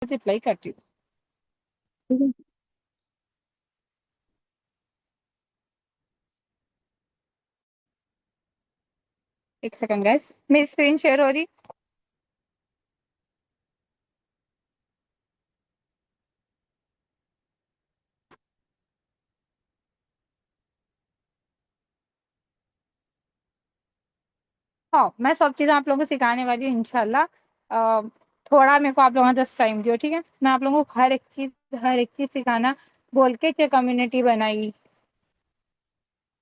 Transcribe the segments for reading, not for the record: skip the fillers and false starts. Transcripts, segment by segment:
बाद रिप्लाई करती हूँ। ठीक है? एक सेकंड गाइस, मेरी स्क्रीन शेयर हो रही। हाँ, मैं सब चीज़ें आप लोगों को सिखाने वाली हूँ इंशाल्लाह। थोड़ा मेरे को आप लोगों ने 10 टाइम दियो, ठीक है? मैं आप लोगों को हर एक चीज़ सिखाना बोल के कम्युनिटी बनाई।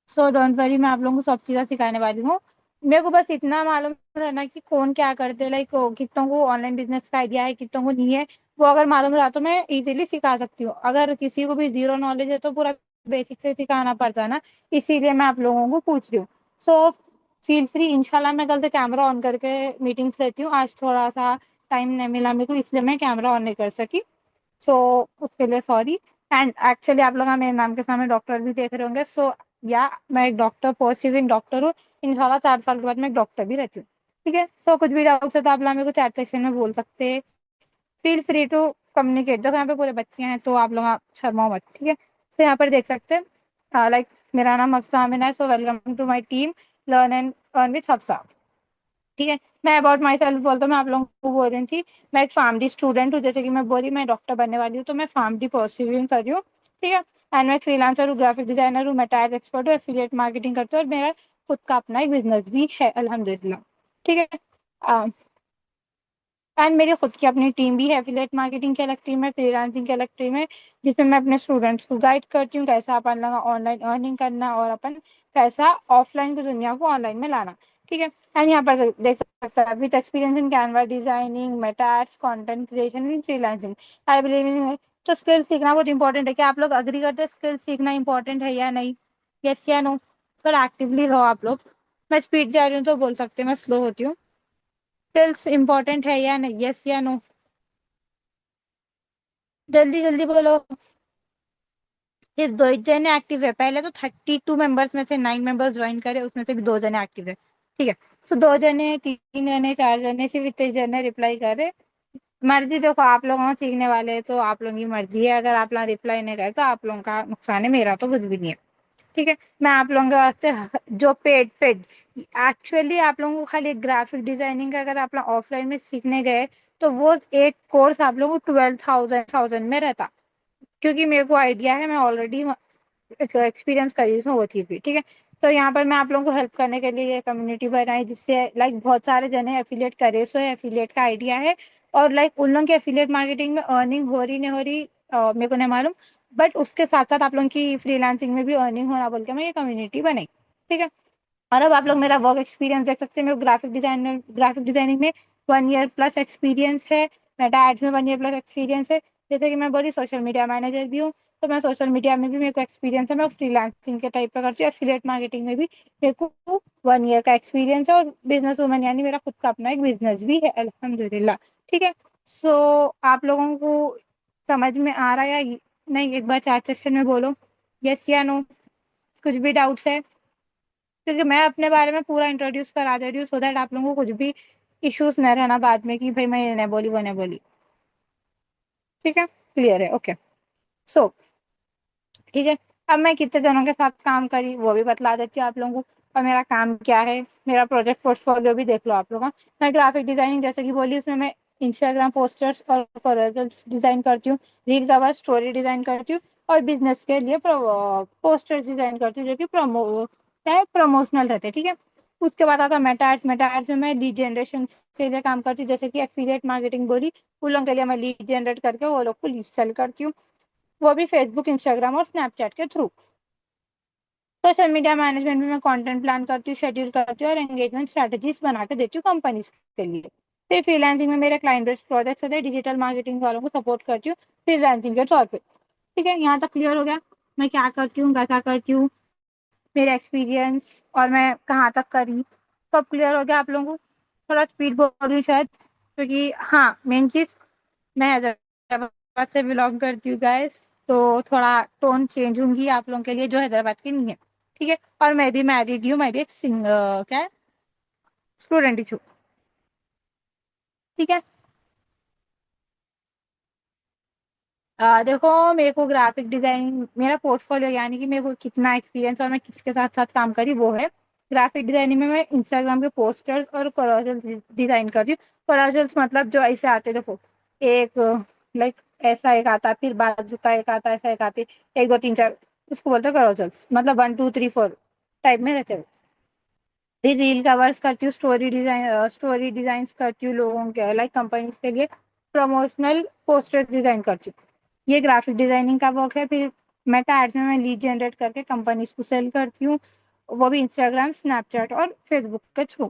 सो डोंट वरी, मैं आप लोगों को सब चीज़ें सिखाने वाली हूँ। मेरे को बस इतना मालूम रहना कि कौन क्या करते, लाइक कितनों को ऑनलाइन बिजनेस का आइडिया है, कितनों को नहीं है। वो अगर मालूम रहा तो मैं इजीली सिखा सकती हूँ। अगर किसी को भी जीरो नॉलेज है तो पूरा बेसिक से सिखाना पड़ता है ना, इसीलिए मैं आप लोगों को पूछ रही हूँ। सो फील फ्री, इंशाल्लाह मैं कल से कैमरा ऑन करके मीटिंग्स लेती हूँ। आज थोड़ा सा टाइम नहीं मिला मेरे को, इसलिए मैं कैमरा ऑन नहीं कर सकी। सो उसके लिए सॉरी। एंड एक्चुअली आप लोग मेरे नाम के सामने डॉक्टर भी देख रहे होंगे। सो या मैं एक डॉक्टर, परसिविंग डॉक्टर हूँ। इंशाल्लाह 4 साल के बाद मैं एक डॉक्टर भी रहती हूँ। ठीक है? सो कुछ भी डाउट्स है तो आप लोग मेरे को चैट सेक्शन में बोल सकते हैं। Feel free to communicate. देखो यहाँ पे पूरे बच्चे हैं तो आप लोग शर्माओ मत, ठीक है? सो यहाँ पर देख सकते हैं, लाइक मेरा नाम हफ्सा आमिना है। So welcome to my team learn and earn with Hafsa. ठीक है? मैं अबाउट माई सेल्फ बोलता हूँ, मैं आप लोगों को बोल रही थी मैं एक फैमिली स्टूडेंट हूँ। जैसे कि मैं बोली मैं डॉक्टर बनने वाली हूँ, तो मैं फैमिली परसिविंग कर रही हूँ। ठीक है? एंड मैं फ्रीलांसर हूँ, ग्राफिक डिजाइनर हूँ, मैं टैग एक्सपर्ट हूँ, एफिलिएट मार्केटिंग करती हूँ, और मेरा खुद का अपना एक बिजनेस भी है अल्हम्दुलिल्लाह। ठीक है? एंड मेरी खुद की अपनी टीम भी है, एफिलिएट मार्केटिंग की अलग टीम है, फ्रीलांसिंग की अलग टीम है, जिसमें मैं अपने स्टूडेंट्स को गाइड करती हूँ कैसा अपन लगा ऑनलाइन अर्निंग करना, और अपन कैसा ऑफलाइन की दुनिया को ऑनलाइन में लाना। ठीक है? एंड यहाँ पर देख सकते हैं with experience in Canva designing, Meta ads, content creation in freelancing, I believe in. तो स्किल सीखना बहुत इंपॉर्टेंट है। क्या आप लोग अग्री करते हैं स्किल सीखना इंपॉर्टेंट है या नहीं? यस या नो? थोड़ा एक्टिवली रहो आप लोग। मैं स्पीड जा रही हूँ तो बोल सकते हैं मैं स्लो होती हूँ। स्किल्स इंपॉर्टेंट है या नहीं? यस या नो? जल्दी जल्दी बोलो। सिर्फ 2 जने एक्टिव है। पहले तो 32 मेंबर्स में से 9 मेंबर्स ज्वाइन करे, उसमें से भी 2 जने एक्टिव है। ठीक है? सो 2 जने, 3 जने, 4 जने, सिर्फ इतने जने रिप्लाई करे। मर्जी, देखो आप लोग सीखने वाले हैं तो आप लोगों की मर्जी है। अगर आप लोग रिप्लाई नहीं करे तो आप लोगों का नुकसान है, मेरा तो कुछ भी नहीं है। ठीक है? मैं आप लोगों के वास्ते जो पेड एक्चुअली आप लोगों को खाली ग्राफिक डिजाइनिंग का अगर आप लोग ऑफलाइन में सीखने गए तो वो एक कोर्स आप लोगों को 12,000 में रहता। क्योंकि मेरे को आइडिया है, मैं ऑलरेडी एक्सपीरियंस करी हूँ वो चीज़ भी। ठीक है? तो यहाँ पर मैं आप लोगों को हेल्प करने के लिए कम्युनिटी बनाई, जिससे लाइक बहुत सारे जने एफिलिएट करे। सो एफिलिएट का आइडिया है, और लाइक उन लोगों की एफिलिएट मार्केटिंग में अर्निंग हो रही नहीं हो रही मेरे को नहीं मालूम। बट उसके साथ साथ आप लोगों की फ्रीलांसिंग में भी अर्निंग होना बोल के मैं ये कम्युनिटी बनाई। ठीक है? और अब आप लोग मेरा वर्क एक्सपीरियंस देख सकते हैं। मेरे ग्राफिक डिजाइनिंग में 1 ईयर प्लस एक्सपीरियंस है। मेटा एड्स में 1 ईयर प्लस एक्सपीरियंस है। जैसे कि मैं बोली सोशल मीडिया मैनेजर भी हूँ, तो मैं सोशल मीडिया में भी मेरे को एक्सपीरियंस है। मैं फ्रीलांसिंग के टाइप का करती हूँ। एफिलिएट मार्केटिंग में भी मेरे को 1 ईयर का एक्सपीरियंस है, और बिजनेस वूमन यानी मेरा खुद का अपना एक बिजनेस भी है अल्हम्दुलिल्लाह। ठीक है? सो आप लोगों को समझ में आ रहा है या नहीं? एक बार चैट सेक्शन में बोलो यस या नो। कुछ भी डाउट्स है? क्योंकि मैं अपने बारे में पूरा इंट्रोड्यूस करा दे रही हूँ, सो दैट आप लोगों को कुछ भी इश्यूज न रहना बाद में कि भाई मैं ये नहीं बोली वो नहीं बोली। ठीक है? क्लियर है? ओके। सो ठीक है, अब मैं कितने जनों के साथ काम करी वो भी बतला देती हूँ आप लोगों को, और मेरा काम क्या है। मेरा प्रोजेक्ट पोर्टफोलियो भी देख लो आप लोग। मैं ग्राफिक डिजाइनिंग जैसे कि बोली, उसमें मैं इंस्टाग्राम पोस्टर्स और कोलैटरल्स डिजाइन करती हूँ, रील कवर स्टोरी डिजाइन करती हूँ, और बिजनेस के लिए पोस्टर्स डिजाइन करती हूँ जो कि प्रमोशनल रहते हैं। ठीक है? उसके बाद आता है मेटा एड्स में मैं लीड जनरेशन के लिए काम करती हूँ। जैसे कि एफिलिएट मार्केटिंग बोली, उन लोगों के लिए मैं लीड जनरेट करके वो लोग को लीड सेल करती हूँ, वो भी फेसबुक, इंस्टाग्राम और स्नैपचैट के थ्रू। सोशल मीडिया मैनेजमेंट में मैं कंटेंट प्लान करती हूँ, शेड्यूल करती हूँ, और एंगेजमेंट स्ट्रेटजीज बना के देती हूँ कंपनीज के लिए। फिर फ्रीलांसिंग में मेरे क्लाइंट बेस्ड प्रोजेक्ट्स होते हैं, डिजिटल मार्केटिंग वालों को सपोर्ट करती हूँ फ्रीलांसिंग के तौर पे। ठीक है? यहाँ तक क्लियर हो गया मैं क्या करती हूँ, कैसा करती हूँ, मेरा एक्सपीरियंस, और मैं कहाँ तक करी। सब क्लियर हो गया आप लोगों को? थोड़ा स्पीड बोल रही हूँ शायद, क्योंकि हाँ मेन चीज़, मैं हैदराबाद से बिलोंग करती हूँ गाइस, तो थोड़ा टोन चेंज होंगी आप लोगों के लिए जो हैदराबाद की नहीं है। ठीक है? और मैं भी मैरिड हूँ, मैं भी एक क्या है, स्टूडेंट ही हूँ। ठीक है? देखो, मेरे को ग्राफिक डिजाइनिंग, मेरा पोर्टफोलियो यानी कि मेरे को कितना एक्सपीरियंस और मैं किसके साथ साथ काम करी वो है। ग्राफिक डिजाइनिंग में मैं इंस्टाग्राम के पोस्टर्स और कोलाजल्स डिजाइन कर रही हूँ। कोलाजल्स मतलब जो ऐसे आते, देखो, एक लाइक ऐसा एक आता, फिर बाजू का एक आता, ऐसा एक आती, एक दो तीन चार, उसको बोलते हैं कोलाजल्स, मतलब 1 2 3 4 टाइप में रहते हैं। फिर रील कवर्स करती हूँ, स्टोरी डिजाइन करती हूँ लोगों के, लाइक कंपनीज के लिए प्रमोशनल पोस्टर डिजाइन करती हूँ। ये ग्राफिक डिजाइनिंग का वर्क है। फिर मेटा एड्स में मैं लीड जनरेट करके कंपनीज को सेल करती हूँ, वो भी इंस्टाग्राम, स्नैपचैट और फेसबुक के थ्रू।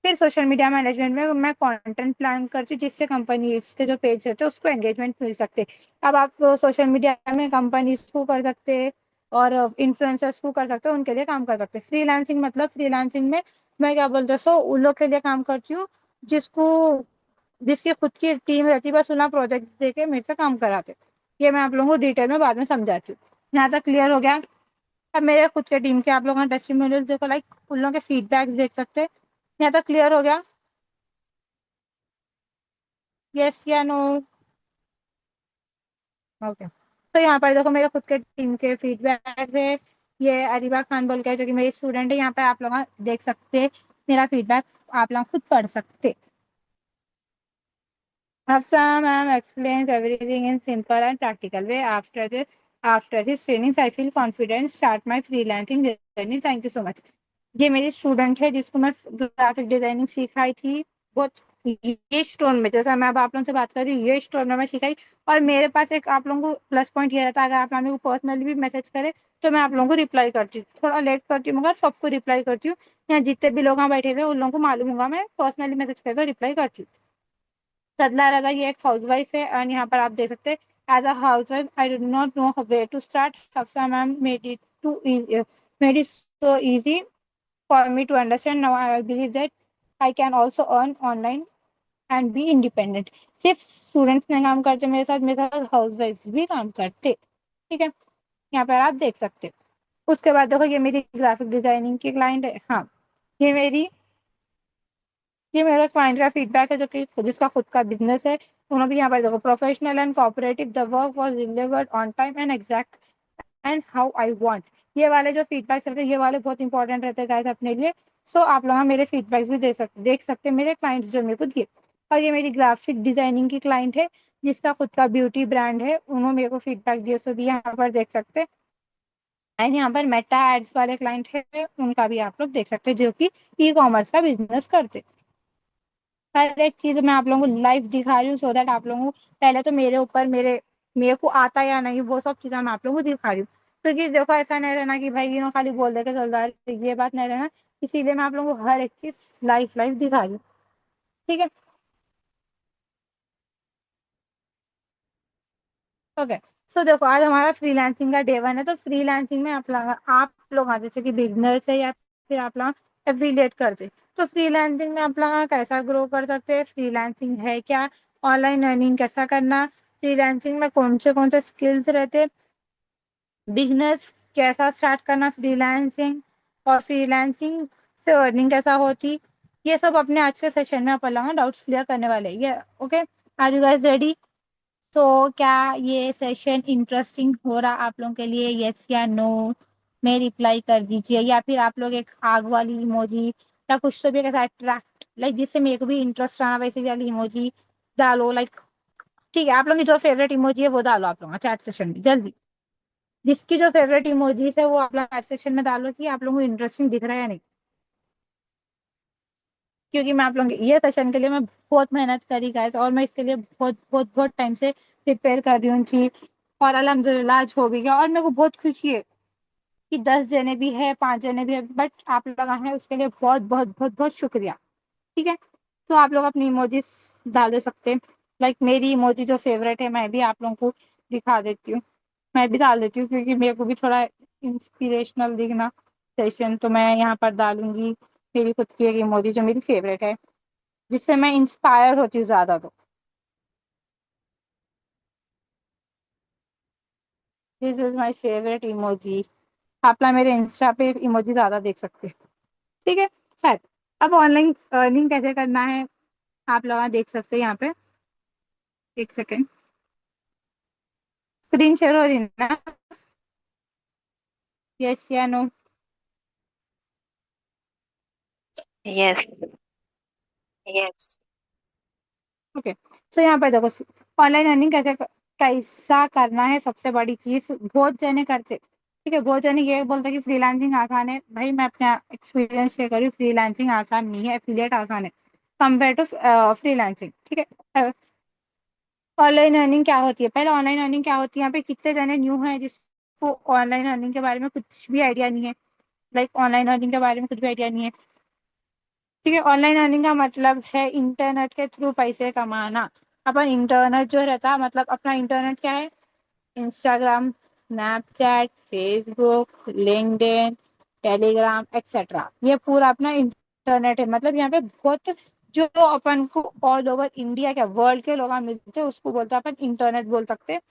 फिर सोशल मीडिया मैनेजमेंट में मैं कंटेंट प्लान करती हूँ, जिससे कंपनीज के जो पेज रहते हैं उसको एंगेजमेंट मिल सकते हैं। अब आप सोशल मीडिया में कंपनीज को कर सकते हैं और इन्फ्लुएंसर्स को कर सकते हैं, उनके लिए काम कर सकते हैं। फ्रीलांसिंग मतलब, फ्रीलांसिंग में मैं क्या बोलते हैं, सो उन लोग के लिए काम करती हूँ जिसको जिसकी खुद की टीम रहती है, बस उन्हें प्रोजेक्ट देके मेरे से काम कराते। ये मैं आप लोगों को डिटेल में बाद में समझाती हूँ। यहाँ तक क्लियर हो गया? अब मेरे खुद के टीम के आप लोगों का टेस्टिमोनियल्स देखो, लाइक उन लोगों के फीडबैक देख सकते हैं। यहाँ तक क्लियर हो गया? यस या नो? ओके। तो यहाँ पर देखो, मेरे खुद के टीम के फीडबैक है। ये अरीबा खान बोल के जो कि मेरी स्टूडेंट है, यहाँ पे आप लोग देख सकते हैं मेरा फीडबैक, आप लोग खुद पढ़ सकते। Hafsa ma'am explains everything in simple and practical way. After his trainings, I feel confident start my freelancing journey. Thank you so much. ये मेरी स्टूडेंट है जिसको मैं ग्राफिक डिजाइनिंग सिखाई थी। बहुत, ये स्टोन में, जैसा मैं अब आप लोगों से बात कर रही हूँ, ये स्टोन में मैं सिखाई। और मेरे पास एक आप लोगों को प्लस पॉइंट ये रहता है, अगर आप लोगों को पर्सनली भी मैसेज करें तो मैं आप लोगों को रिप्लाई करती हूँ। थोड़ा लेट करती हूँ मगर सबको रिप्लाई करती हूँ। यहाँ जितने भी लोग यहाँ बैठे हुए उन लोगों को मालूम होगा, मैं पर्सनली मैसेज करके रिप्लाई करती हूँ। सदला राजा ये एक हाउसवाइफ है, और यहाँ पर आप देख सकते हैं, as a housewife I do not know where to start. Hafsa ma'am made it so easy for me to understand. Now I believe that I can also earn online and be independent. सिर्फ students नहीं काम करते मेरे साथ housewife भी काम करते। ठीक है, यहाँ पर आप देख सकते हैं। उसके बाद देखो, ये मेरी ग्राफिक डिजाइनिंग की क्लाइंट है। हाँ, ये मेरी ये मेरा क्लाइंट का फीडबैक है, जो कि जिसका खुद का बिजनेस है। उन्होंने भी यहाँ पर देखो, professional and cooperative, the work was delivered on time and exact and how I want. ये वाले जो फीडबैक्स रहते हैं, ये वाले बहुत इंपॉर्टेंट रहते हैं गाइस अपने लिए। सो आप लोग मेरे फीडबैक्स भी देख सकते हैं, मेरे क्लाइंट्स जो मेरे को दिए। और ये मेरी ग्राफिक डिजाइनिंग की क्लाइंट है, जिसका खुद का ब्यूटी ब्रांड है, उन्होंने मेरे को फीडबैक दिए, सो भी यहाँ पर देख सकते हैं। एंड यहाँ पर मेटा एड्स वाले क्लाइंट है, उनका भी आप लोग देख सकते हैं, जो कि ई कॉमर्स का बिजनेस करते हैं। हर एक चीज मैं आप लोगों को लाइव दिखा रही हूँ, सो दैट आप लोगों को पहले तो मेरे ऊपर मेरे को आता या नहीं, वो सब चीजें मैं आप लोगों को दिखा रही हूँ। क्योंकि देखो, ऐसा नहीं रहना कि भाई खाली बोल दे के चल रहा है, ये बात नहीं रहना। इसीलिए मैं आप लोगों को हर एक चीज लाइव लाइव दिखा रही हूँ। ठीक है, ओके। सो देखो, आज हमारा फ्रीलांसिंग का डे 1 है। तो फ्रीलांसिंग में आप लोग जैसे कि बिगनर्स है, या फिर आप लोग एफिलिएट करते, तो फ्रीलांसिंग में आप लोग कैसा ग्रो कर सकते हैं, फ्रीलांसिंग है क्या, ऑनलाइन अर्निंग कैसा करना, फ्रीलांसिंग में कौन से स्किल्स रहते, बिगनर्स कैसा स्टार्ट करना फ्रीलांसिंग, और फ्रीलांसिंग से अर्निंग कैसा होती, ये सब अपने आज के सेशन में अपन लोग डाउट्स क्लियर करने वाले हैं। ये okay, are you guys ready? तो क्या ये सेशन इंटरेस्टिंग हो रहा आप लोगों के लिए? यस या नो में रिप्लाई कर दीजिए, या फिर आप लोग एक आग वाली इमोजी या कुछ तो भी कैसा अट्रैक्ट, लाइक जिससे मेरे को भी इंटरेस्ट आना, वैसे वाली इमोजी डालो, लाइक। ठीक है, आप लोगों की जो फेवरेट इमोजी है वो डालो आप लोग चैट सेशन में जल्दी। जिसकी जो फेवरेट इमोजीज है वो आप लोग चैट सेशन में डालो कि आप लोगों को इंटरेस्टिंग दिख रहा है या नहीं। क्योंकि मैं आप लोगों के ये सेशन के लिए मैं बहुत मेहनत करी गाइस, और मैं इसके लिए बहुत बहुत बहुत टाइम से प्रिपेयर कर रही हूँ थी। और अल्हम्दुलिल्लाह आज हो भी गया, और मेरे को बहुत खुशी है कि 10 जने भी है, 5 जने भी है, बट आप लोग हैं उसके लिए बहुत बहुत बहुत बहुत शुक्रिया। ठीक है, तो आप लोग अपनी इमोजीज डाल दे सकते हैं। लाइक मेरी इमोजी जो फेवरेट है, मैं भी आप लोगों को दिखा देती हूँ। मैं भी डाल देती हूँ क्योंकि मेरे को भी थोड़ा इंस्पिरेशनल दिखना सेशन, तो मैं यहाँ पर डालूंगी मेरी खुद की एक इमोजी जो मेरी फेवरेट है, जिससे मैं इंस्पायर होती हूँ ज्यादा। तो this is my favourite emoji. आप ना मेरे इंस्टा पे इमोजी ज्यादा देख सकते हैं। ठीक है, शायद। अब ऑनलाइन अर्निंग कैसे करना है आप लोग देख सकते हैं यहाँ पे। एक सेकेंड। स्क्रीन शेयर हो रही है ना? यस या नो? यस। यस। ओके, सो यहाँ पर देखो, ऑनलाइन अर्निंग कैसे कैसा करना है। सबसे बड़ी चीज बहुत जने करते, ठीक है, बहुत जने ये बोलते हैं कि फ्रीलांसिंग आसान है। भाई मैं अपना एक्सपीरियंस शेयर करूँ, फ्रीलांसिंग आसान नहीं है, एफिलिएट आसान है कंपेयर टू फ्रीलांसिंग, ठीक है। ऑनलाइन अर्निंग क्या होती है, पहले ऑनलाइन अर्निंग क्या होती है, यहाँ पे कितने जने न्यू हैं जिसको ऑनलाइन अर्निंग के बारे में कुछ भी आइडिया नहीं है। लाइक ऑनलाइन अर्निंग के बारे में कुछ भी आइडिया नहीं है, ठीक है। ऑनलाइन अर्निंग का मतलब है इंटरनेट के थ्रू पैसे कमाना। अपन इंटरनेट जो रहता है, मतलब अपना इंटरनेट क्या है, Instagram, Snapchat, Facebook, LinkedIn, Telegram etcetera, ये पूरा अपना इंटरनेट है। मतलब यहाँ पे बहुत जो अपन को ऑल ओवर इंडिया के वर्ल्ड के लोग मिलते हैं उसको बोलते हैं अपन इंटरनेट बोल सकते हैं।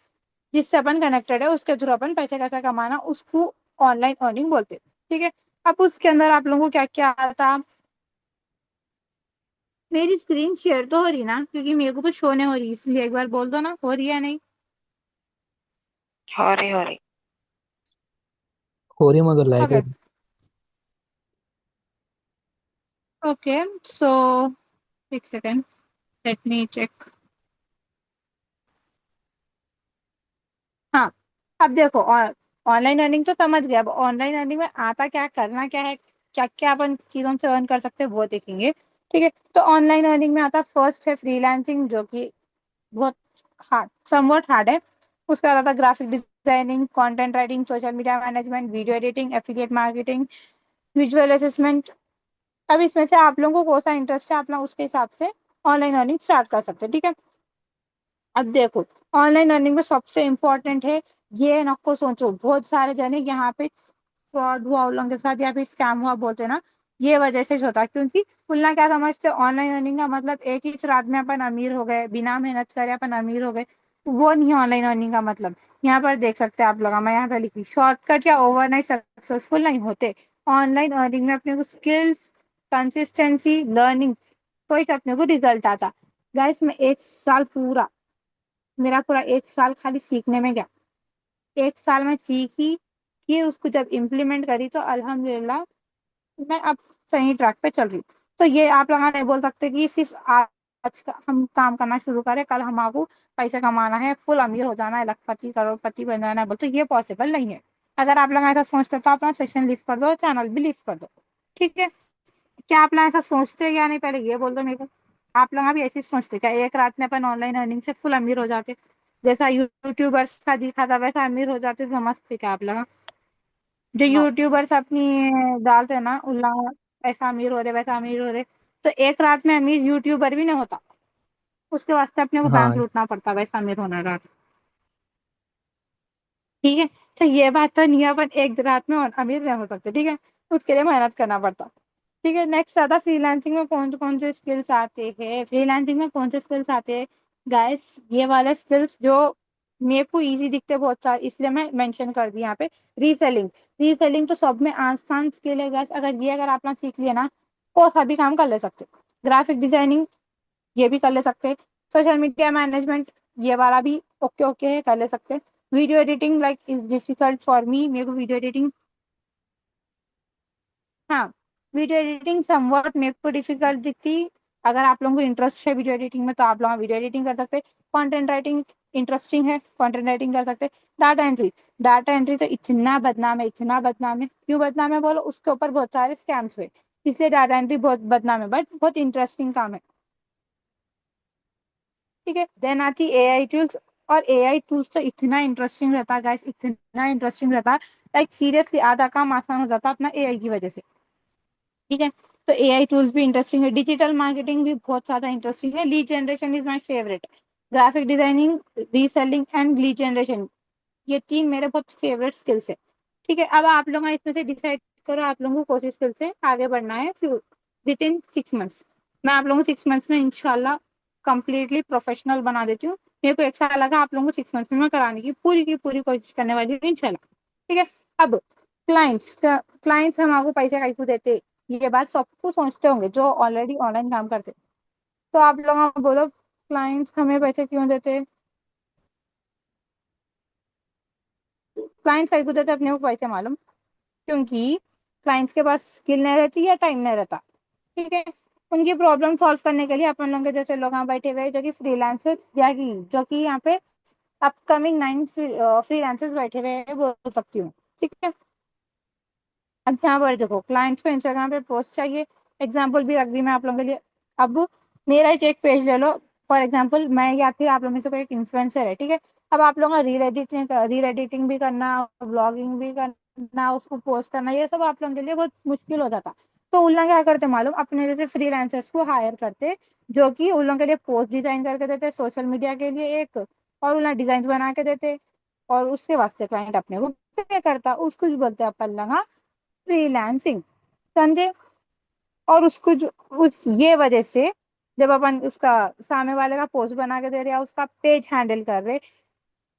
जिससे अपन कनेक्टेड है उसके थ्रू अपन पैसे कैसे कमाना उसको ऑनलाइन अर्निंग बोलते हैं, ठीक है। अब उसके अंदर आप लोगों को क्या क्या आता। मेरी स्क्रीन शेयर तो हो रही ना, क्योंकि मेरे को तो शो नहीं हो रही, इसलिए एक बार बोल दो ना हो रही है नहीं। हो रही हो रही। हो रही है मगर लाइक ओके। है। ओके, सो एक सेकेंड, लेट मी चेक। हाँ, अब देखो, ऑनलाइन अर्निंग तो समझ गया। अब ऑनलाइन अर्निंग में आता क्या, करना क्या है, क्या क्या अपन चीजों से अर्न कर सकते हैं वो देखेंगे, ठीक है। तो ऑनलाइन अर्निंग में आता फर्स्ट है फ्रीलांसिंग, जो कि बहुत हार्ड, समवॉट हार्ड है। उसके बाद आता graphic designing, content writing, social media management, video editing, affiliate marketing, visual assessment. अब इसमें से आप लोगों को कौन सा इंटरेस्ट है, आप लोग उसके हिसाब से ऑनलाइन अर्निंग स्टार्ट कर सकते हैं, ठीक है। अब देखो, ऑनलाइन अर्निंग में सबसे इम्पोर्टेंट है, ये नको सोचो बहुत सारे जने यहाँ पे फ्रॉड हुआ उन लोगों के साथ या फिर स्कैम हुआ बोलते हैं ना, ये वजह से होता है। क्योंकि खुलना क्या समझते, ऑनलाइन अर्निंग का मतलब एक ही रात में अपन अमीर हो गए, बिना मेहनत करे अपन अमीर हो गए, वो नहीं है ऑनलाइन अर्निंग का मतलब। यहाँ पर देख सकते हैं आप लोग, मैं यहाँ पे लिखी शॉर्टकट या ओवरनाइट सक्सेसफुल नहीं होते। ऑनलाइन अर्निंग में अपने को स्किल्स, कंसिस्टेंसी, लर्निंग, तो ही अपने को रिजल्ट आता। गाइस मैं एक साल पूरा, मेरा पूरा एक साल खाली सीखने में गया। एक साल में सीखी, फिर उसको जब इम्प्लीमेंट करी तो अल्हम्दुलिल्लाह मैं अब सही ट्रैक पे चल रही हूँ। तो ये आप लोग नहीं बोल सकते कि सिर्फ आज का हम काम करना शुरू करें, कल हमारे पैसे कमाना है, फुल अमीर हो जाना है, लखपति करोड़पति बन जाना है, बोलते ये पॉसिबल नहीं है। अगर आप लोग ऐसा सोचते तो अपना सेशन लिस्ट कर दो, चैनल भी लिस्ट कर दो, ठीक है। क्या आप लोग ऐसा सोचते हैं या नहीं, पहले ये बोल दो मेरे को। आप लोग अभी ऐसे सोचते क्या एक रात में अपन ऑनलाइन अर्निंग से फुल अमीर हो जाते, जैसा यूट्यूबर्स का दिखा था वैसा अमीर हो जाते, समझते क्या आप लोग। जो नो। यूट्यूबर्स अपनी डालते हैं ना उल्ला, ऐसा अमीर हो रहे वैसा अमीर हो रहे, तो एक रात में अमीर यूट्यूबर भी नहीं होता, उसके वास्ते अपने को बैंक हाँ। लूटना पड़ता वैसा अमीर होना रात, ठीक है। तो ये बात तो नहीं है अपन एक रात में और अमीर नहीं हो सकते, ठीक है, उसके लिए मेहनत करना पड़ता, ठीक है। नेक्स्ट आता फ्रीलांसिंग में कौन कौन से स्किल्स आते हैं, फ्रीलांसिंग में कौन से स्किल्स आते हैं। गाइस ये वाले स्किल्स जो मेरे को इजी दिखते हैं बहुत सारे, इसलिए मैं मेंशन कर दी यहाँ पे। रीसेलिंग, रीसेलिंग तो सब में आसान स्किल है गाइस, अगर आप लोग सीख लिए ना कोई सा भी काम कर ले सकते। ग्राफिक डिजाइनिंग ये भी कर ले सकते। सोशल मीडिया मैनेजमेंट ये वाला भी ओके ओके है, कर ले सकते। Video editing like is difficult for me, मेरे को वीडियो एडिटिंग, हाँ, वीडियो एडिटिंग समवॉट मेरे को डिफिकल्ट दिखती। अगर आप लोगों को इंटरेस्ट है वीडियो एडिटिंग में तो आप लोग वीडियो एडिटिंग कर सकते हैं। कंटेंट राइटिंग इंटरेस्टिंग है, कंटेंट राइटिंग कर सकते हैं। डाटा एंट्री, डाटा एंट्री तो इतना बदनाम है, इतना बदनाम है, क्यों बदनाम है बोलो, उसके ऊपर बहुत सारे स्कैम्स हुए, इसलिए डाटा एंट्री बहुत बदनाम है, बट बहुत इंटरेस्टिंग काम है, ठीक है। देन आती एआई टूल्स, और एआई टूल्स तो इतना इंटरेस्टिंग रहता है गाइस, इतना इंटरेस्टिंग रहता है, लाइक सीरियसली आधा काम आसान हो जाता है अपना एआई की वजह से, ठीक है। तो एआई टूल्स भी इंटरेस्टिंग है, डिजिटल मार्केटिंग भी बहुत ज्यादा इंटरेस्टिंग है, lead generation is my favourite, graphic designing, reselling and lead generation, ये तीन मेरे बहुत फेवरेट स्किल्स है, ठीक है। अब आप लोग इसमें से डिसाइड करो आप लोगों को कौन सी स्किल से आगे बढ़ना है विद इन 6 मंथ्स। मैं आप लोगों को 6 मंथ्स में इंशाल्लाह कंप्लीटली प्रोफेशनल बना देती हूँ। मेरे को एक साल लगा, आप लोगों को 6 मंथ्स में मैं कराने की पूरी कोशिश करने वाली हूँ इंशाल्लाह, ठीक है। अब क्लाइंट्स, क्लाइंट्स हम आपको पैसे कैसे देते, ये बात सबको सोचते होंगे जो ऑलरेडी ऑनलाइन काम करते। तो आप लोग बोलो क्लाइंट्स हमें पैसे क्यों देते। क्लाइंट्स कहीं को देते अपने को पैसे मालूम, क्योंकि क्लाइंट्स के पास स्किल नहीं रहती या टाइम नहीं रहता। ठीक है, उनकी प्रॉब्लम सॉल्व करने के लिए अपन लोग के जैसे लोग यहाँ बैठे हुए हैं, जो कि फ्रीलांसर्स या कि जो कि यहाँ पे अपकमिंग 9 फ्रीलांसर्स बैठे हुए हैं बोल सकती हूँ। ठीक है, अब यहाँ पर देखो क्लाइंट्स को इंस्टाग्राम पे पोस्ट चाहिए। एग्जाम्पल भी रख दी मैं आप लोगों के लिए। अब मेरा ही एक पेज ले लो, फॉर एग्जाम्पल मैं या फिर आप लोगों में से कोई एक इन्फ्लुएंसर है। ठीक है, अब आप लोगों का रील एडिटिंग भी करना, ब्लॉगिंग भी करना, उसको पोस्ट करना, ये सब आप लोगों के लिए बहुत मुश्किल हो जाता। तो उन लोग क्या करते मालूम, अपने जैसे फ्रीलांसर्स को हायर करते, जो कि उन लोगों के लिए पोस्ट डिजाइन करके देते सोशल मीडिया के लिए एक, और उन डिजाइन बना के देते, और उसके वास्ते क्लाइंट अपने को पे करता, उसको भी बोलते हैं अपन लोग फ्रीलांसिंग। समझे? और उसको जो उस ये वजह से जब अपन उसका सामने वाले का पोस्ट बना के दे रहे या उसका पेज हैंडल कर रहे,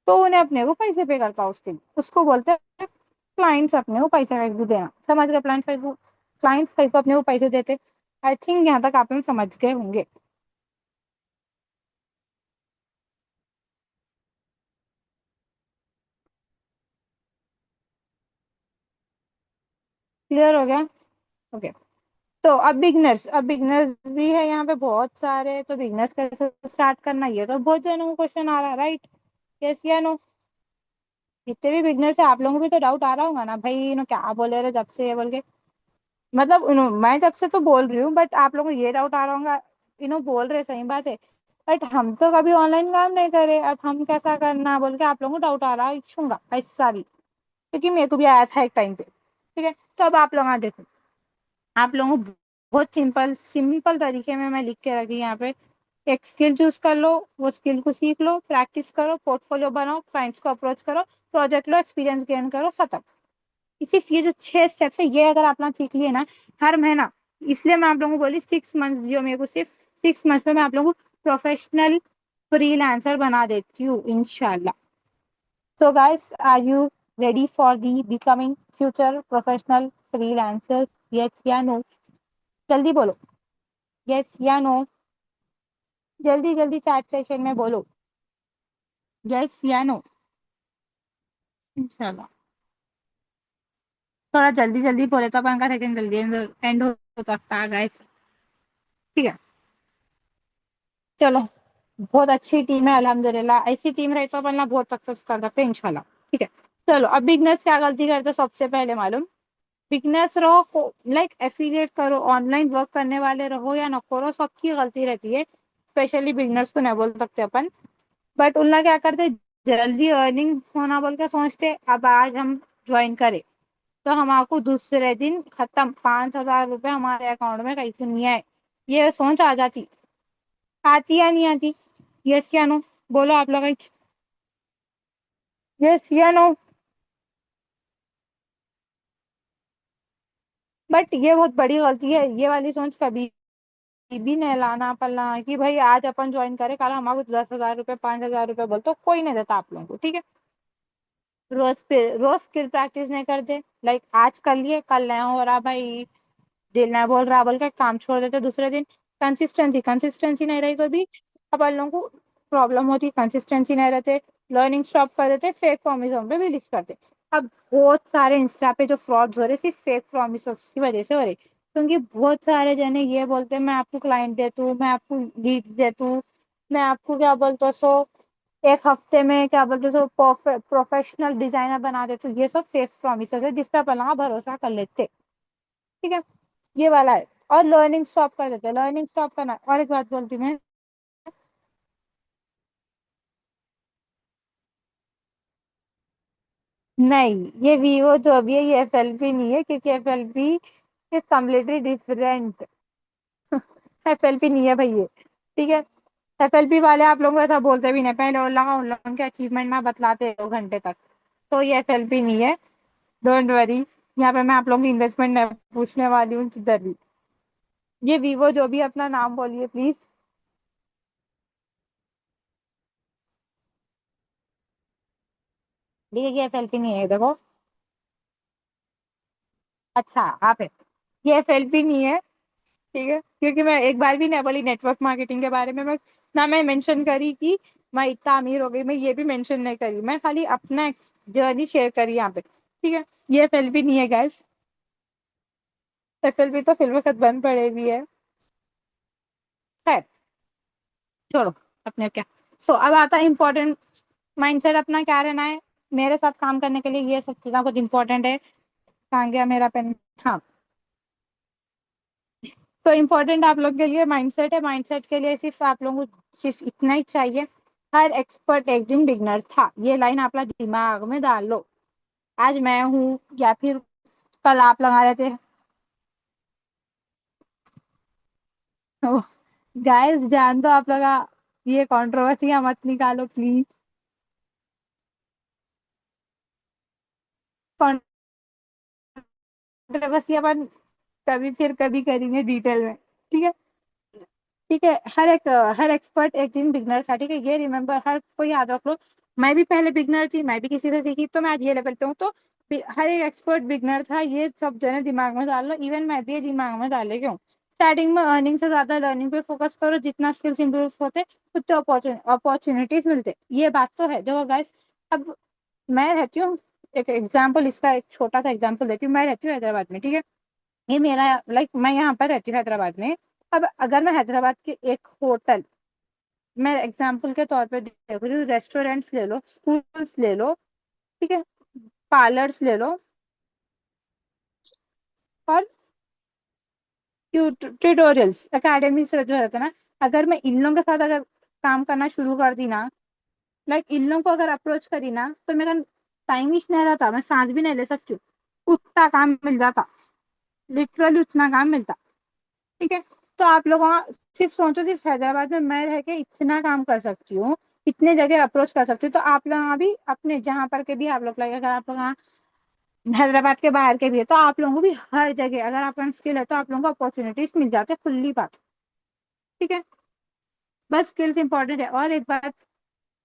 तो उन्हें अपने को पैसे पे करता उसके लिए, उसको बोलते हैं क्लाइंट्स अपने को पैसा को देना। समझ गए? क्लाइंट्स को अपने को पैसे देते। आई थिंक यहाँ तक आप लोग समझ गए होंगे। क्लियर हो गया? ओके। तो अब बिगनर्स भी है यहाँ पे बहुत सारे, तो बिगनर्स कैसे स्टार्ट करना, ये तो बहुत जनों को क्वेश्चन आ रहा है, राइट? यस या नो? जितने भी बिगनर्स है आप लोगों को भी तो डाउट आ रहा होगा ना, भाई इन्हों क्या बोले रहे जब से ये बोल के। मतलब मैं जब से तो बोल रही हूँ, बट आप लोगों को ये डाउट आ रहा होगा, इन्हों बोल रहे सही बात है, बट हम तो कभी ऑनलाइन काम नहीं करे, अब हम कैसा करना बोल के आप लोगों को डाउट आ रहा है, छूंगा ऐसा भी, क्योंकि मेरे को भी आया था एक टाइम पे। ठीक है, तो अब आप लोग देखो, आप लोगों को बहुत सिंपल सिंपल तरीके में मैं लिख के रखी यहाँ पे। एक स्किल चूज कर लो, वो स्किल को सीख लो, प्रैक्टिस करो, पोर्टफोलियो बनाओ, क्लाइंट्स को अप्रोच करो, प्रोजेक्ट लो, एक्सपीरियंस गेन करो, खत्म। इसी ये जो 6 स्टेप्स है, ये अगर आप लोग सीख लिए ना हर महीना, इसलिए मैं आप लोगों को बोली 6 मंथ, जो मेरे को सिर्फ 6 मंथ में मैं आप लोगों को प्रोफेशनल फ्रीलांसर बना देती हूँ इंशाल्लाह। So guys, are you ready for the becoming future professional freelancer? Yes या नो? जल्दी बोलो, यस या नो? जल्दी जल्दी चैट सेशन में बोलो, यस या नो? इंशाल्लाह थोड़ा जल्दी जल्दी बोले तो अपन का सेकंड जल्दी एंड हो सकता है गाइस। ठीक है, चलो, बहुत अच्छी टीम है अल्हम्दुलिल्लाह, ऐसी टीम रही तो अपन ना बहुत सक्सेस कर सकते हैं इंशाल्लाह। ठीक है, चलो, अब बिगनर्स क्या गलती करते सबसे पहले मालूम? बिगनर्स रहो, लाइक एफिलिएट करो, ऑनलाइन वर्क करने वाले रहो या न करो, सबकी गलती रहती है, स्पेशली बिगनर्स को नहीं बोल सकते अपन। बट उन लोग क्या करते, जल्दी अर्निंग होना बोल के सोचते, अब आज हम ज्वाइन करें तो हमारे दूसरे दिन खत्म, 5,000 रुपये हमारे अकाउंट में कहीं तो नहीं आए, ये सोच आ जाती। आती या नहीं आती? यस या नो? बोलो आप लोग, यस या नो? बट ये बहुत बड़ी गलती है, ये वाली सोच कभी भी नहीं लाना पड़ना कि भाई आज अपन ज्वाइन करें, कल हमारे 10,000 रुपये 5,000 रुपये बोल तो कोई नहीं देता आप लोगों को। ठीक है, रोज स्किल प्रैक्टिस नहीं करते, लाइक आज कर लिए कल नहीं हो रहा भाई, दिल नहीं बोल रहा बोल के काम छोड़ देते दूसरे दिन। कंसिस्टेंसी नहीं रही तो भी अपन लोगों को प्रॉब्लम होती, कंसिस्टेंसी नहीं रहते, लर्निंग स्टॉप कर देते, फेक प्रॉमिस पे बिलीव करते। अब बहुत सारे इंस्टा पे जो फ्रॉड्स हो रहे सिर्फ फेक प्रॉमिस की वजह से हो रहे, क्योंकि बहुत सारे जने ये बोलते हैं मैं आपको क्लाइंट देता हूँ, मैं आपको लीड देता हूँ, मैं आपको क्या बोलते हो सो एक हफ्ते में क्या बोलते हो सो प्रोफेशनल डिजाइनर बना देते हूँ, ये सब फेक प्रॉमिस है जिस पे अपन लोग भरोसा कर लेते। ठीक है, ये वाला है। और लर्निंग स्टॉप कर देते हैं, लर्निंग स्टॉप करना। और एक बात बोलती हूँ मैं, नहीं ये वीवो जो अभी है ये एफएलपी नहीं है, क्योंकि FLP is completely different. FLP नहीं है भाई ये। ठीक है, एफएलपी वाले आप लोगों को ऐसा बोलते भी नहीं, पहले उन लोगों के अचीवमेंट में बतलाते 2 घंटे तक, तो ये एफएलपी नहीं है। डोंट वरी, यहाँ पे मैं आप लोगों की इन्वेस्टमेंट नहीं पूछने वाली हूँ किधर भी। ये वीवो जो भी अपना नाम बोलिए प्लीज। ठीक है, ये एफएलपी नहीं है देखो। अच्छा आप है, ये एफएलपी नहीं है, ठीक है, क्योंकि मैं एक बार भी नहीं बोली नेटवर्क मार्केटिंग के बारे में। मैं ना मैं मेंशन करी कि मैं इतना अमीर हो गई, मैं ये भी मेंशन नहीं करी। मैं खाली अपना जर्नी शेयर करी यहाँ पे, ठीक है। ये एफएलबी नहीं है गैस, एफएलबी तो फिल्म वक्त बंद पड़े हुई है। खैर, छोड़ो, अपने क्या। सो अब आता है इम्पोर्टेंट। माइंडसेट अपना क्या रहना है मेरे साथ काम करने के लिए, ये सब चीज़ें कुछ इंपॉर्टेंट है। कहाँ गया मेरा पेन? हाँ। तो इम्पोर्टेंट आप लोग के लिए माइंडसेट है। माइंडसेट के लिए सिर्फ आप लोगों को सिर्फ इतना ही चाहिए, हर एक्सपर्ट एक दिन बिगनर था। ये लाइन आप लोग दिमाग में डाल लो। आज मैं हूँ या फिर कल आप लगा रहे थे। गाइस जान दो आप लोग, ये कंट्रोवर्सी मत निकालो प्लीज। कंट्रोवर्सी अपन कभी फिर कभी करेंगे डिटेल में, ठीक है। ठीक है, हर एक्सपर्ट एक दिन बिगनर था, ठीक है। ये रिमेम्बर, हर कोई याद रख लो। मैं भी पहले बिगनर थी, मैं भी किसी से सीखी, तो मैं आज ये लेवल पे हूँ। तो हर एक एक्सपर्ट बिगनर था, ये सब जने दिमाग में डाल लो। इवन मैं भी ये दिमाग में डाले क्यों। स्टार्टिंग में अर्निंग से ज्यादा लर्निंग पे फोकस करो। जितना स्किल्स इंप्रूव होते उतने अपॉर्चुनिटीज मिलते, ये बात तो है। देखो गाइस, अब मैं रहती हूँ, एक एग्जाम्पल, इसका एक छोटा सा एग्जाम्पल देती हूँ। मैं रहती हूँ हैदराबाद में, ठीक है। ये मेरा लाइक मैं यहाँ पर रहती हूँ हैदराबाद में। अब अगर मैं हैदराबाद के एक होटल, मैं एग्जाम्पल के तौर पे देख रही हूँ, रेस्टोरेंट्स ले लो, स्कूल्स ले लो, ठीक है, पार्लर्स ले लो, और ट्यूटोरियल्स अकेडमी से जो रहता है ना, अगर मैं इन लोगों के साथ अगर काम करना शुरू कर दी ना, लाइक इन लोगों को अगर अप्रोच करी ना, तो मेरा टाइम ही नहीं रहता, मैं सांस भी नहीं ले सकती हूँ। उतना काम मिल जाता, लिटरली उतना काम मिलता, ठीक है। तो आप लोग वहाँ सिर्फ सोचो, सिर्फ हैदराबाद में मैं रह के इतना काम कर सकती हूँ, इतने जगह अप्रोच कर सकती हूँ। तो आप लोग वहाँ भी अपने जहाँ पर के भी आप लोग लगे, अगर आप लोग वहाँ हैदराबाद के बाहर के भी है, तो आप लोगों को भी हर जगह अगर आपका स्किल है तो आप लोगों को अपॉर्चुनिटीज मिल जाते हैं, खुली बात, ठीक है। बस स्किल्स इंपॉर्टेंट है। और एक बात,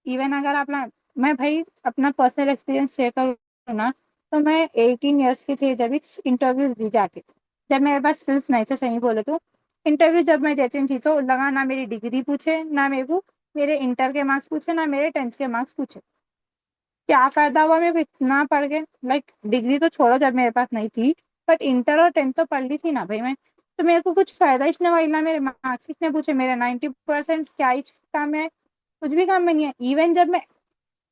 इवन अगर आप मैं भाई अपना पर्सनल एक्सपीरियंस शेयर करूँ ना, तो मैं 18 ईयर्स की थी जब इंटरव्यूज दी जाके, जब मेरे पास स्किल्स नहीं थे, सही बोले तो। इंटरव्यू जब मैं देती थी तो लगा ना मेरी डिग्री पूछे, ना मेरे को मेरे इंटर के मार्क्स पूछे, ना मेरे 10th के मार्क्स पूछे। क्या फायदा हुआ मेरे को इतना पढ़ के। लाइक डिग्री तो छोड़ो जब मेरे पास नहीं थी, बट इंटर और 10th तो पढ़ ली थी ना भाई मैं। तो मेरे को कुछ फायदा इसने हुआ, ना मेरे मार्क्स इसने पूछे, मेरे 90% क्या ही काम है, कुछ भी काम में नहीं है। इवन जब मैं,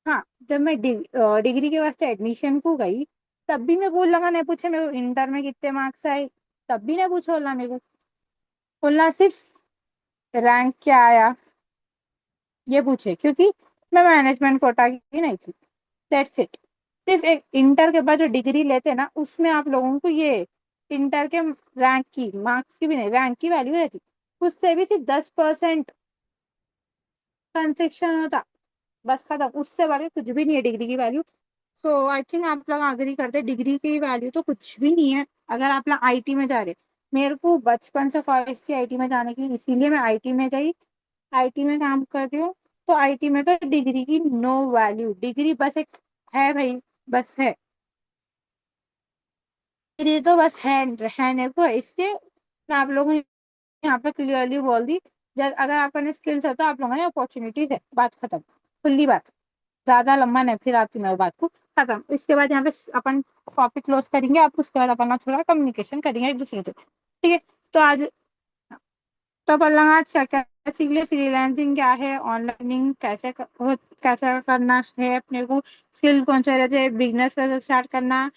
हाँ, जब मैं डिग्री के वास्ते एडमिशन को गई, तब भी मैं बोल लगा नहीं पूछे मेरे को इंटर में कितने मार्क्स आए, तब भी नहीं पूछा बोलना मेरे को। बोलना सिर्फ रैंक क्या आया ये पूछे, क्योंकि मैं मैनेजमेंट कोटा की नहीं थी। That's it. सिर्फ एक इंटर के बाद जो डिग्री लेते हैं ना, उसमें आप लोगों को ये इंटर के रैंक की, मार्क्स की भी नहीं, रैंक की वैल्यू रहती। उससे भी सिर्फ 10% कंसेक्शन होता, बस खत्म। उससे बड़े कुछ भी नहीं है डिग्री की वैल्यू। सो आई थिंक आप लोग अग्री करते हैं, डिग्री की वैल्यू तो कुछ भी नहीं है। अगर आप लोग आईटी में जा रहे, मेरे को बचपन से ख्वाहिश थी आईटी में जाने की, इसीलिए मैं आईटी में गई, आईटी में काम कर रही हूँ। तो आईटी में तो डिग्री की नो वैल्यू, डिग्री बस एक है भाई, बस है। डिग्री तो बस है, रहने को है। इसलिए मैं आप लोगों को यहाँ पे क्लियरली बोल दी, जब अगर आपका ने स्किल्स है तो आप लोगों ने अपॉर्चुनिटीज है, बात खत्म, खुली बात। ज्यादा लंबा नहीं, फिर आती मैं बात को खत्म। इसके बाद यहाँ पे अपन टॉपिक क्लोज करेंगे, आप उसके बाद अपन थोड़ा कम्युनिकेशन करेंगे एक दूसरे से, ठीक है। तो आज तो अपन लोग आज क्या क्या सीख लिया, फ्रीलांसिंग क्या है, ऑनलाइनिंग कैसे करना है अपने को, स्किल कौन से रहते हैं, बिजनेस कैसे स्टार्ट करना,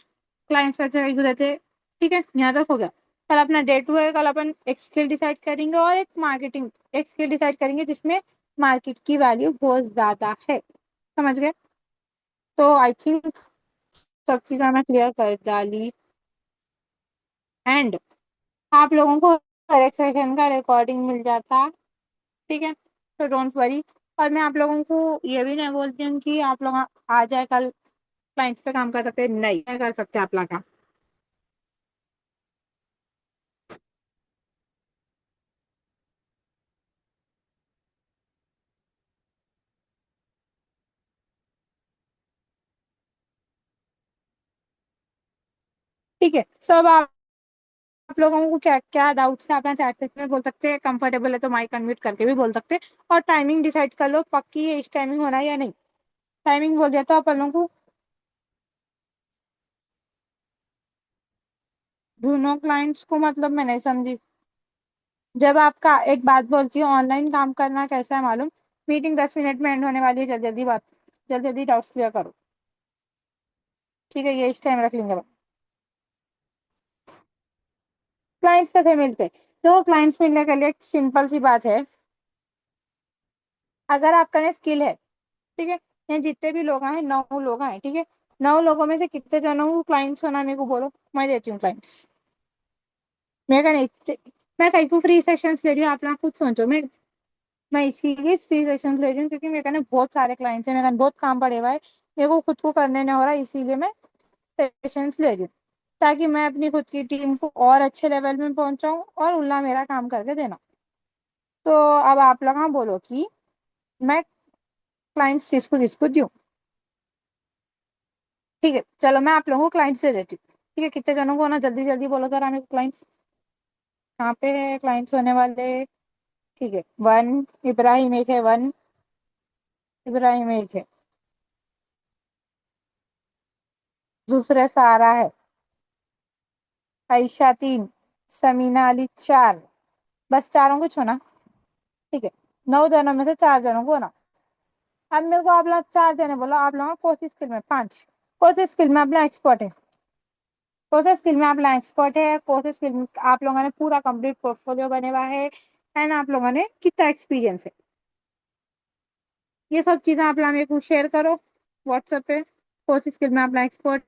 क्लाइंट्स कैसे रहते, ठीक है। यहाँ तक हो गया। कल अपना डे 2 है, कल अपन एक स्किल डिसाइड करेंगे और एक मार्केटिंग, एक स्किल डिसाइड करेंगे जिसमें मार्केट की वैल्यू बहुत ज्यादा है, समझ गए। तो आई थिंक सब चीजें मैं क्लियर कर डाली। एंड आप लोगों को हर एक सेशन का रिकॉर्डिंग मिल जाता, ठीक है। तो डोंट वरी। और मैं आप लोगों को ये भी नहीं बोलती हूँ कि आप लोग आ जाए कल क्लाइंट्स पे काम कर सकते हैं, नहीं कर सकते आप लोग का, ठीक है। सब आप आप लोगों को क्या क्या डाउट्स है अपना चैट सेक्शन में बोल सकते हैं, कंफर्टेबल है तो माइक अनम्यूट करके भी बोल सकते हैं। और टाइमिंग डिसाइड कर लो पक्की है इस टाइमिंग होना है या नहीं। टाइमिंग बोल दिया तो अपन लोगों को ढूंढो क्लाइंट्स को, मतलब मैं नहीं समझी। जब आपका एक बात बोलती हूँ, ऑनलाइन काम करना कैसा है मालूम। मीटिंग 10 मिनट में एंड होने वाली है, जल्दी जल्दी बात, जल्दी जल्दी डाउट्स क्लियर करो। ठीक है, ये इस टाइम रख लेंगे। क्लाइंट्स कैसे मिलते, तो क्लाइंट्स मिलने के लिए एक सिंपल सी बात है। अगर आपका ना स्किल है, ठीक है, यहाँ जितने भी लोग हैं 9 लोग हैं, ठीक है, 9 लोगों में से कितने जनों को क्लाइंट्स होना मेरे को बोलो, मैं देती हूँ क्लाइंट्स। मैं क्या नहीं, मैं कहीं को फ्री सेशंस ले रही हूँ, आप लोग खुद सोचो। मैं इसीलिए फ्री सेशंस ले रही हूँ क्योंकि मेरे पास बहुत सारे क्लाइंट्स हैं, मेरे पास बहुत काम पड़े हुआ है, मेरे को खुद को करने नहीं हो रहा, इसीलिए मैं सेशंस ले रही हूँ, ताकि मैं अपनी खुद की टीम को और अच्छे लेवल में पहुंचाऊं और उल्ला मेरा काम करके देना। तो अब आप लोग हाँ बोलो कि मैं क्लाइंट्स किसको किसको दूं। ठीक है, चलो मैं आप लोगों को क्लाइंट्स दे देती हूँ। ठीक है, कितने जनों को ना, जल्दी जल्दी बोलो जरा मेरे क्लाइंट्स कहाँ पे है, क्लाइंट्स होने वाले। ठीक है, 1 इब्राहिम एक है, 1 इब्राहिम एक है, दूसरा सारा है, आयशा 3, समीना अली 4, बस चारों को छूना। ठीक है, 9 जनों में से 4 जनों को ना। अब मेरे को आप लोग 4 जने बोलो, आप लोग कोशिश स्किल में 5, कोशिश स्किल में अपना एक्सपर्ट है, कोशिश स्किल में अपना एक्सपर्ट है, कोशिश स्किल में आप लोगों ने पूरा कंप्लीट पोर्टफोलियो बने हुआ है, एंड आप लोगों ने कितना एक्सपीरियंस है, ये सब चीजें आप लोग मेरे को शेयर करो व्हाट्सएप पे। कोर्स स्किल में अपना एक्सपर्ट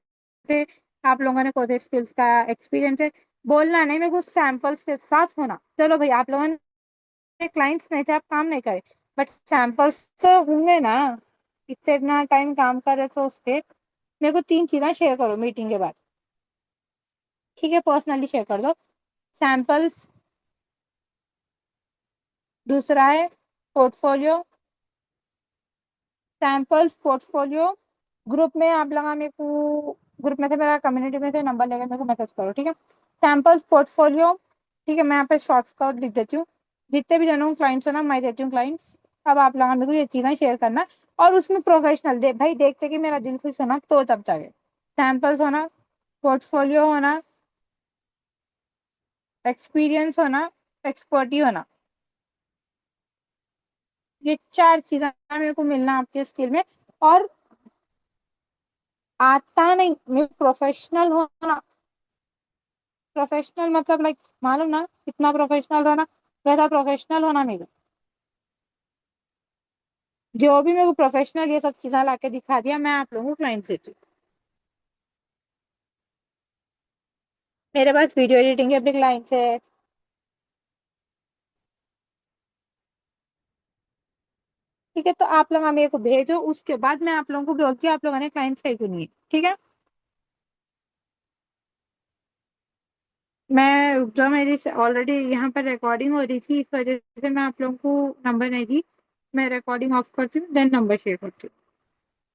है, आप लोगों ने कोर्स स्किल्स का एक्सपीरियंस है, बोलना नहीं, मेरे को सैंपल्स के साथ होना। चलो भाई, आप लोगों ने क्लाइंट्स नहीं थे, आप काम नहीं करे, बट सैंपल्स तो होंगे ना, इतना टाइम काम कर रहे तो उस पे मेरे को 3 चीजें शेयर करो मीटिंग के बाद। ठीक है, पर्सनली शेयर कर दो सैंपल्स, दूसरा है पोर्टफोलियो, सैंपल्स पोर्टफोलियो। ग्रुप में आप लगा मेरे को, ग्रुप में से मेरा कम्युनिटी में से नंबर लेकर मेरे को मैसेज करो। ठीक है, सैंपल्स पोर्टफोलियो। ठीक है, मैं यहाँ पे शॉर्ट स्कॉट लिख देती हूँ, जितने भी जनों क्लाइंट्स हो ना मैं देती हूँ क्लाइंट्स। अब आप लगा मेरे को ये चीजें शेयर करना, और उसमें प्रोफेशनल दे भाई, देखते कि मेरा दिल खुश होना तो तब जाके सैंपल्स होना, पोर्टफोलियो होना, एक्सपीरियंस होना, एक्सपर्टी होना, ये 4 चीजें मेरे को मिलना आपके स्किल में। और आता नहीं, मैं प्रोफेशनल होना, प्रोफेशनल मतलब लाइक मालूम ना कितना प्रोफेशनल होना, वैसा प्रोफेशनल होना मेरे को। जो भी मेरे को प्रोफेशनल ये सब चीजें लाके दिखा दिया, मैं आप लोगों को क्लाइंट देती हूँ। मेरे पास वीडियो एडिटिंग के भी क्लाइंट्स है। ठीक है, तो आप लोग मेरे को भेजो, उसके बाद मैं आप लोगों को बोलती हूँ आप लोगों ने क्लाइंट्स कहीं को नहीं है। ठीक है, मैं जो मेरी ऑलरेडी यहाँ पर रिकॉर्डिंग हो रही थी, इस वजह से मैं आप लोगों को नंबर नहीं दी। मैं रिकॉर्डिंग ऑफ करती हूँ, देन नंबर शेयर करती हूँ।